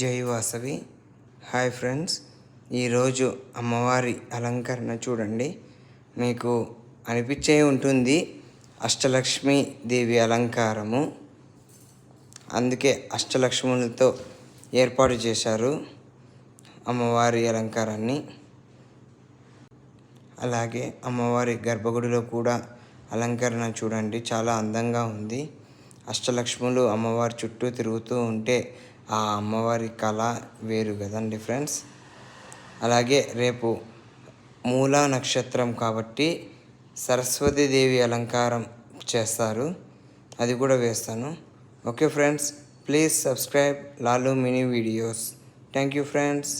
జై Vasavi. Hi friends, ఈరోజు అమ్మవారి అలంకరణ చూడండి. మీకు అనిపించే ఉంటుంది అష్టలక్ష్మి దేవి అలంకారము. అందుకే అష్టలక్ష్ములతో ఏర్పాటు చేశారు అమ్మవారి అలంకారాన్ని. అలాగే అమ్మవారి గర్భగుడిలో కూడా అలంకరణ చూడండి, చాలా అందంగా ఉంది. అష్టలక్ష్ములు అమ్మవారి చుట్టూ తిరుగుతూ ఉంటే ఆ అమ్మవారి కళ వేరు కదండి ఫ్రెండ్స్. అలాగే రేపు మూలా నక్షత్రం కాబట్టి సరస్వతీదేవి అలంకారం చేస్తారు, అది కూడా వేస్తాను. Okay friends, please subscribe Lalu mini videos. Thank you friends.